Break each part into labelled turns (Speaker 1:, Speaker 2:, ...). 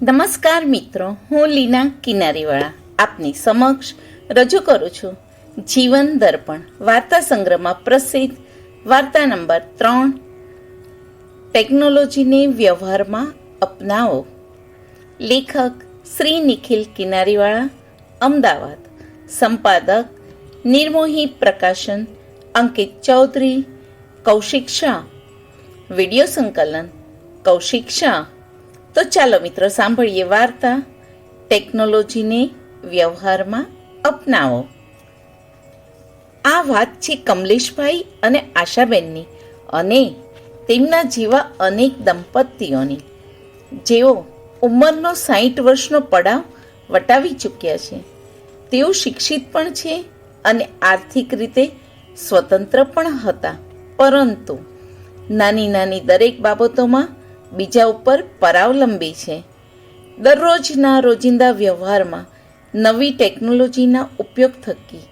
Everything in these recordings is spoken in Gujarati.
Speaker 1: નમસ્કાર મિત્રો, હું લીના કિનારીવાળા આપની સમક્ષ રજૂ કરું છું જીવન દર્પણ વાર્તા સંગ્રહમાં પ્રસિદ્ધ વાર્તા નંબર 3, ટેકનોલોજીને વ્યવહારમાં અપનાવો. લેખક શ્રી નિખિલ કિનારીવાળા, અમદાવાદ. સંપાદક નિર્મોહી પ્રકાશન, અંકિત ચૌધરી, કૌશિક શાહ. વિડીયો સંકલન કૌશિક શાહ. તો ચાલો મિત્રો સાંભળીએ વાર્તા ટેકનોલોજીને વ્યવહારમાં અપનાવો. આ વાત છે કમલેશભાઈ અને આશાબેનની અને તેમના જેવા અનેક દંપતીઓની, જેઓ ઉંમરનો 60 વર્ષનો પડાવ વટાવી ચૂક્યા છે. તેઓ શિક્ષિત પણ છે અને આર્થિક રીતે સ્વતંત્ર પણ હતા, પરંતુ નાની નાની દરેક બાબતોમાં બીજા ઉપર પરાવલંબી છે. દરરોજના રોજિંદા વ્યવહારમાં નવી ટેકનોલોજીના ઉપયોગ થકી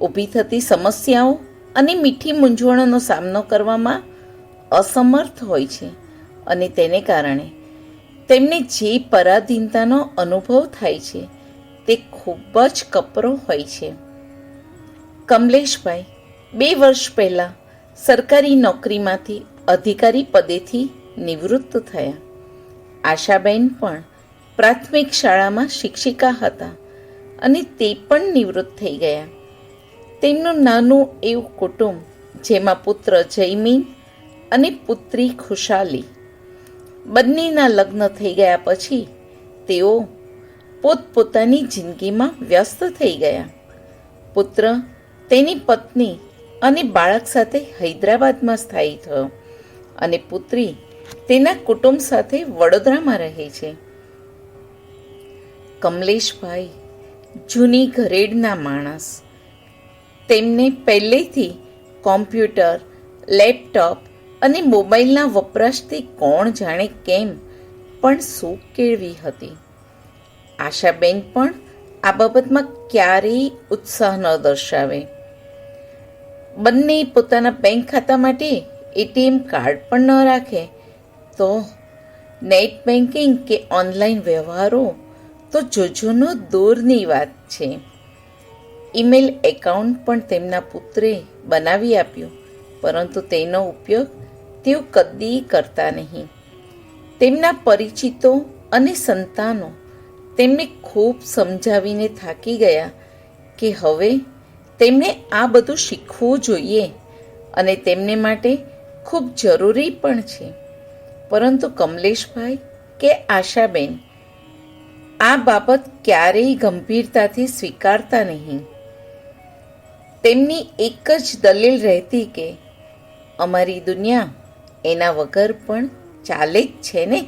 Speaker 1: ઊભી થતી સમસ્યાઓ અને મીઠી મૂંઝવણોનો સામનો કરવામાં અસમર્થ હોય છે અને તેને કારણે તેમને જે પરાધીનતાનો અનુભવ થાય છે તે ખૂબ જ કપરો હોય છે. કમલેશભાઈ 2 વર્ષ પહેલાં સરકારી નોકરીમાંથી અધિકારી પદેથી નિવૃત્ત થયા. આશાબેન પણ પ્રાથમિક શાળામાં શિક્ષિકા હતા અને તે પણ નિવૃત્ત થઈ ગયા. તેમનું નાનું એવું કુટુંબ, જેમાં પુત્ર જયમીન અને પુત્રી ખુશાલી. બંનેના લગ્ન થઈ ગયા પછી તેઓ પોતપોતાની જિંદગીમાં વ્યસ્ત થઈ ગયા. પુત્ર તેની પત્ની અને બાળક સાથે હૈદરાબાદમાં સ્થાયી થયો અને પુત્રી તેના કુટુંબ સાથે વડોદરામાં રહે છે. કમલેશભાઈ જૂની ઘરેડના માણસ. તેમને પહેલેથી કોમ્પ્યુટર, લેપટોપ અને મોબાઈલના વપરાશથી કોણ જાણે કેમ પણ સૂક કેળવી હતી. આશાબેન પણ આ બાબતમાં ક્યારેય ઉત્સાહ ન દર્શાવે. બંને પોતાના બેંક ખાતા માટે એટીએમ કાર્ડ પણ ન રાખે, તો નેટ બેન્કિંગ કે ઓનલાઈન વ્યવહારો તો જોજોનો દૂરની વાત છે. ઈમેલ એકાઉન્ટ પણ તેમના પુત્રે બનાવી આપ્યું, પરંતુ તેનો ઉપયોગ તેઓ કદી કરતા નહીં. તેમના પરિચિતો અને સંતાનો તેમને ખૂબ સમજાવીને થાકી ગયા કે હવે તેમણે આ બધું શીખવું જોઈએ અને તેમને માટે ખૂબ જરૂરી પણ છે. પરંતુ કમલેશભાઈ કે આશાબેન આ બાબત ક્યારેય ગંભીરતાથી સ્વીકારતા નહીં. તેમની એક જ દલીલ રહેતી કે અમારી દુનિયા એના વગર પણ ચાલે જ છે ને.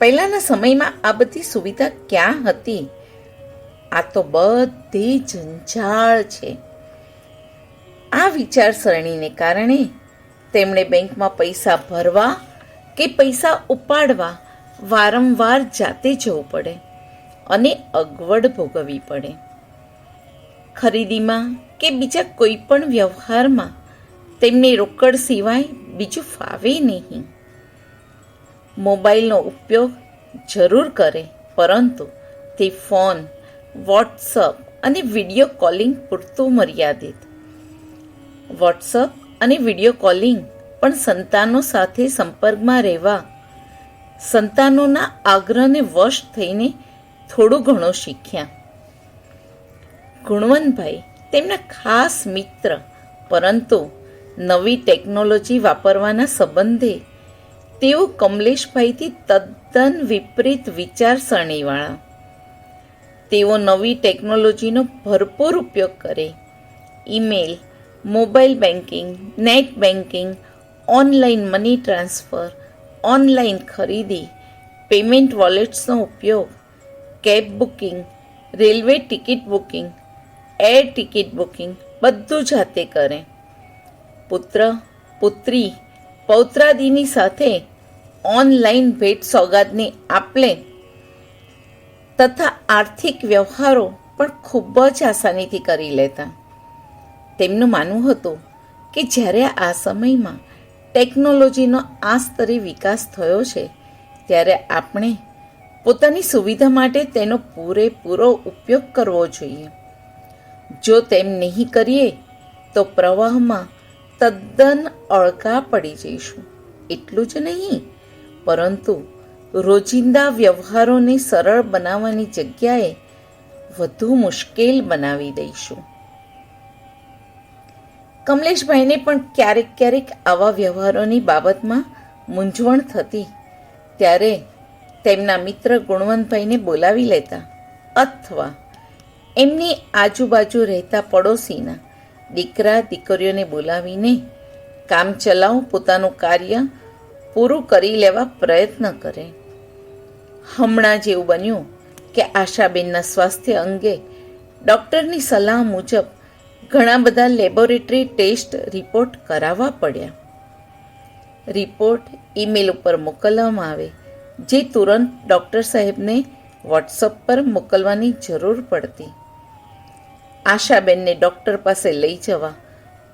Speaker 1: પહેલાંના સમયમાં આ બધી સુવિધા ક્યાં હતી? આ તો બધી જંજાળ છે. આ વિચારસરણીને કારણે તેમણે બેંકમાં પૈસા ભરવા કે પૈસા ઉપાડવા વારંવાર જાતે જવું પડે અને અગવડ ભોગવવી પડે. ખરીદીમાં કે બીજા કોઈ પણ વ્યવહારમાં તેમને રોકડ સિવાય બીજું ફાવે નહીં. મોબાઈલનો ઉપયોગ જરૂર કરે, પરંતુ તે ફોન, વોટ્સઅપ અને વિડીયો કોલિંગ પૂરતું મર્યાદિત. વોટ્સઅપ અને વિડીયો કોલિંગ પણ સંતાનો સાથે સંપર્કમાં રહેવા, સંતાનોના આગ્રહને વશ થઈને થોડું ઘણું શીખ્યા. ગુણવંતભાઈ તેમના ખાસ મિત્ર, પરંતુ નવી ટેકનોલોજી વાપરવાના સંબંધે તેઓ કમલેશભાઈથી તદ્દન વિપરીત વિચારસરણીવાળા. તેઓ નવી ટેકનોલોજીનો ભરપૂર ઉપયોગ કરે. Email, mobile banking, net banking, online money transfer, online ખરીદી, પેમેન્ટ વોલેટ્સનો ઉપયોગ, cab booking, railway ticket booking, air ticket booking બધું જાતે કરે. પુત્ર, પુત્રી, પૌત્રાદિની સાથે ઓનલાઈન ભેટ સોગાદની આપલે તથા આર્થિક વ્યવહારો પણ ખૂબ જ આસાનીથી કરી લેતા. તેમનું માનવું હતું કે જ્યારે આ સમયમાં ટેકનોલોજીનો આ સ્તરે વિકાસ થયો છે, ત્યારે આપણે પોતાની સુવિધા માટે તેનો પૂરેપૂરો ઉપયોગ કરવો જોઈએ. જો તેમ નહીં કરીએ તો પ્રવાહમાં તદ્દન અળગા પડી જઈશું. એટલું જ નહીં, પરંતુ રોજિંદા વ્યવહારોને સરળ બનાવવાની જગ્યાએ વધુ મુશ્કેલ બનાવી દઈશું. કમલેશભાઈને પણ ક્યારેક આવા વ્યવહારોની બાબતમાં મૂંઝવણ થતી ત્યારે તેમના મિત્ર ગુણવંતભાઈને બોલાવી લેતા અથવા એમની આજુબાજુ રહેતા પડોશીના દીકરા દીકરીઓને બોલાવીને કામચલાઉ પોતાનું કાર્ય પૂરું કરી લેવા પ્રયત્ન કરે. હમણાં જેવું બન્યું કે આશાબેનના સ્વાસ્થ્ય અંગે ડૉક્ટરની સલાહ મુજબ ઘણા બધા લેબોરેટરી ટેસ્ટ રિપોર્ટ કરાવવા પડ્યા. રિપોર્ટ ઈમેલ ઉપર મોકલવામાં આવે, જે તુરંત ડૉક્ટર સાહેબને વોટ્સઅપ પર મોકલવાની જરૂર પડતી. આશાબેનને ડૉક્ટર પાસે લઈ જવા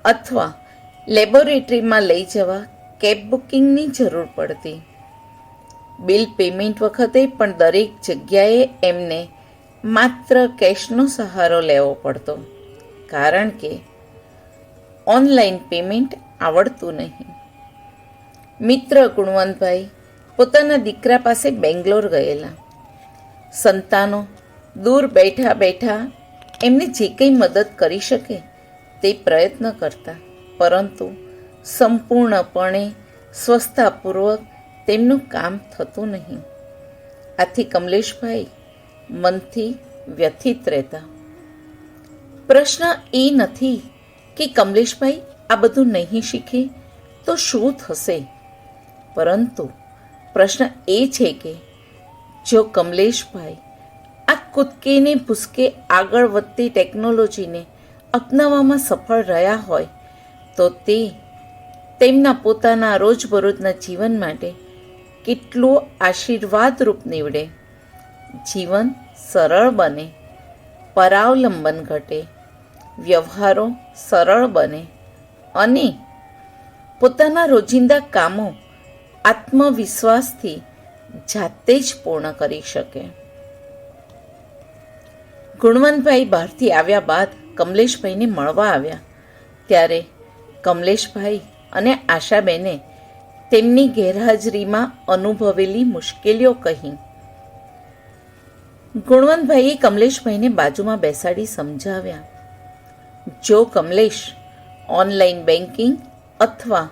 Speaker 1: અથવા લેબોરેટરીમાં લઈ જવા કેબ બુકિંગની જરૂર પડતી. બિલ પેમેન્ટ વખતે પણ દરેક જગ્યાએ એમને માત્ર કેશનો સહારો લેવો પડતો, કારણ કે ઓનલાઈન પેમેન્ટ આવડતું નહીં. મિત્ર ગુણવંતભાઈ પોતાના દીકરા પાસે બેંગ્લોર ગયેલા. સંતાનો દૂર બેઠા બેઠા એમને જે કંઈ મદદ કરી શકે તે પ્રયત્ન કરતા, પરંતુ સંપૂર્ણપણે સ્વસ્થતાપૂર્વક તેમનું કામ થતું નહીં. આથી કમલેશભાઈ મનથી વ્યથિત રહેતા. પ્રશ્ન એ નથી કે કમલેશભાઈ આ બધું નહીં શીખે તો શું થશે, પરંતુ પ્રશ્ન એ છે કે જો કમલેશભાઈ આ કૂદકે ને ભૂસકે આગળ વધતી ટેકનોલોજીને અપનાવવામાં સફળ રહ્યા હોય તો તે તેમના પોતાના રોજબરોજના જીવન માટે કેટલું આશીર્વાદરૂપ નીવડે. જીવન સરળ બને, પરાવલંબન ઘટે, વ્યવહારો સરળ બને અને પોતાના રોજિંદા કામો આત્મવિશ્વાસથી જાતે જ પૂર્ણ કરી શકે. ગુણવંતભાઈ બહારથી આવ્યા બાદ કમલેશભાઈને મળવા આવ્યા ત્યારે કમલેશભાઈ અને આશાબેને તેમની ગેરહાજરીમાં અનુભવેલી મુશ્કેલીઓ કહી. ગુણવંતભાઈએ કમલેશભાઈને બાજુમાં બેસાડી સમજાવ્યા, જો કમલેશ ઓનલાઈન બેન્કિંગ અથવા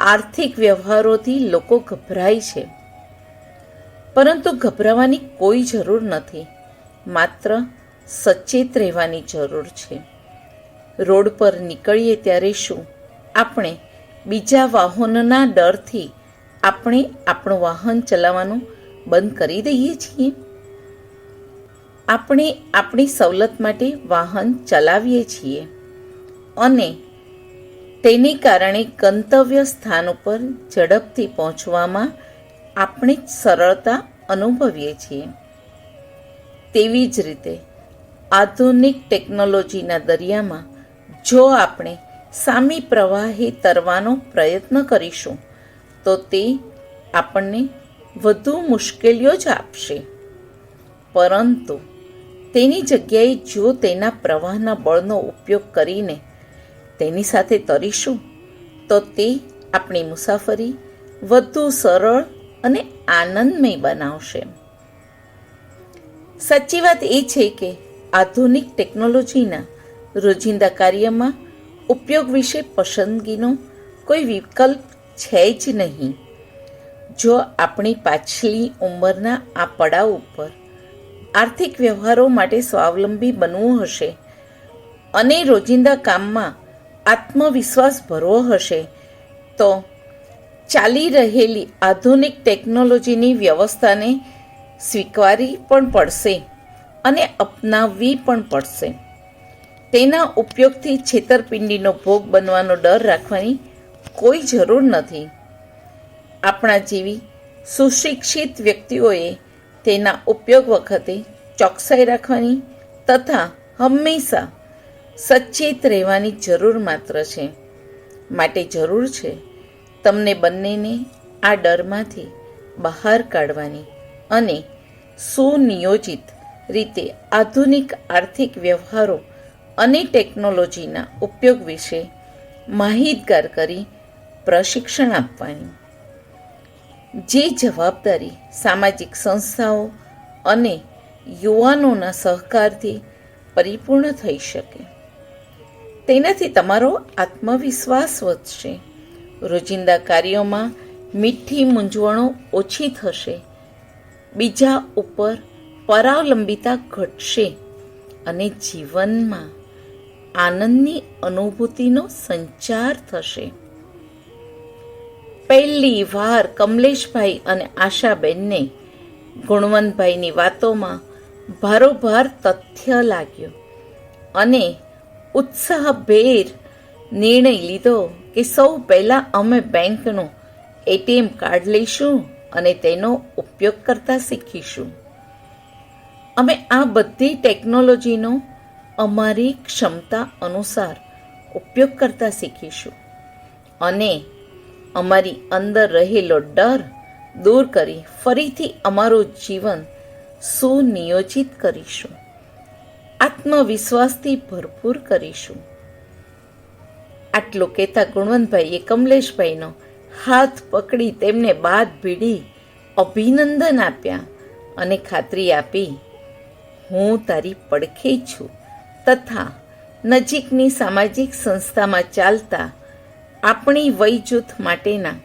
Speaker 1: આર્થિક વ્યવહારોથી લોકો ગભરાય છે, પરંતુ ગભરાવાની કોઈ જરૂર નથી. માત્ર સચેત રહેવાની જરૂર છે. રોડ પર નીકળીએ ત્યારે શું આપણે બીજા વાહનોના ડરથી આપણે આપણું વાહન ચલાવવાનું બંધ કરી દઈએ છીએ? આપણે આપણી સવલત માટે વાહન ચલાવીએ છીએ અને તેને કારણે ગંતવ્ય સ્થાન ઉપર ઝડપથી પહોંચવામાં આપણે સરળતા અનુભવીએ છીએ. તેવી જ રીતે આધુનિક ટેકનોલોજીના દરિયામાં જો આપણે સામી પ્રવાહે તરવાનો પ્રયત્ન કરીશું તો તે આપણને વધુ મુશ્કેલીઓ જ આપશે, પરંતુ તેની જગ્યાએ જો તેના પ્રવાહના બળનો ઉપયોગ કરીને તેની સાથે તરીશું તો તે આપણી મુસાફરી વધુ સરળ અને આનંદમય બનાવશે. સાચી વાત એ છે કે આધુનિક ટેકનોલોજીના રોજિંદા કાર્યમાં ઉપયોગ વિશે પસંદગીનો કોઈ વિકલ્પ છે જ નહીં. જો આપણી પાછલી ઉંમરના આ પડાવ ઉપર આર્થિક વ્યવહારો માટે સ્વાવલંબી બનવું હશે અને રોજિંદા કામમાં આત્મવિશ્વાસ ભરવો હશે તો ચાલી રહેલી આધુનિક ટેકનોલોજીની વ્યવસ્થાને સ્વીકારવી પણ પડશે અને અપનાવવી પણ પડશે. તેના ઉપયોગથી છેતરપિંડીનો ભોગ બનવાનો ડર રાખવાની કોઈ જરૂર નથી. આપણા જેવી સુશિક્ષિત વ્યક્તિઓએ તેના ઉપયોગ વખતે ચોકસાઈ રાખવાની તથા હંમેશા સચેત રહેવાની જરૂર માત્ર છે. માટે જરૂર છે તમને બંનેને આ ડરમાંથી બહાર કાઢવાની અને સુનિયોજિત રીતે આધુનિક આર્થિક વ્યવહારો અને ટેકનોલોજીના ઉપયોગ વિશે માહિતગાર કરી પ્રશિક્ષણ આપવાની. જે જવાબદારી સામાજિક સંસ્થાઓ અને યુવાનોના સહકારથી પરિપૂર્ણ થઈ શકે. તેનાથી તમારો આત્મવિશ્વાસ વધશે, રોજિંદા કાર્યોમાં મીઠી મૂંઝવણો ઓછી થશે, બીજા ઉપર પરાવલંબિતા ઘટશે અને જીવનમાં આનંદની અનુભૂતિનો સંચાર થશે. પહેલી વાર કમલેશભાઈ અને આશાબેનને ગુણવંતભાઈની વાતોમાં ભારોભાર તથ્ય લાગ્યો અને ઉત્સાહભેર નિર્ણય લીધો કે સૌ પહેલાં અમે બેંકનું એટીએમ કાર્ડ લઈશું અને તેનો ઉપયોગ કરતા શીખીશું. અમે આ બધી ટેકનોલોજીનો અમારી ક્ષમતા અનુસાર ઉપયોગ કરતા શીખીશું અને અમારી અંદર રહેલો ડર દૂર કરી ફરીથી અમારું જીવન સુનિયોજિત કરીશું, આત્મવિશ્વાસથી ભરપૂર કરીશું. આટલું કહેતા ગુણવંતભાઈએ કમલેશભાઈનો હાથ પકડી તેમને બાદ ભીડી અભિનંદન આપ્યા અને ખાતરી આપી, હું તારી પડખે છું તથા નજીકની સામાજિક સંસ્થામાં ચાલતા આપણી વય જૂથ માટેના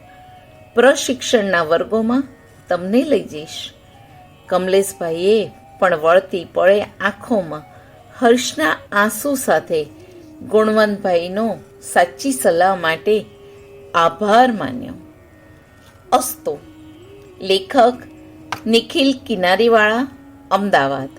Speaker 1: પ્રશિક્ષણના વર્ગોમાં તમને લઈ જઈશ. કમલેશભાઈએ પણ વળતી પળે આંખોમાં હર્ષના આંસુ સાથે ગુણવંતભાઈનો સાચી સલાહ માટે આભાર માન્યો. અસ્તુ. લેખક નિખિલ કિનારીવાળા, અમદાવાદ.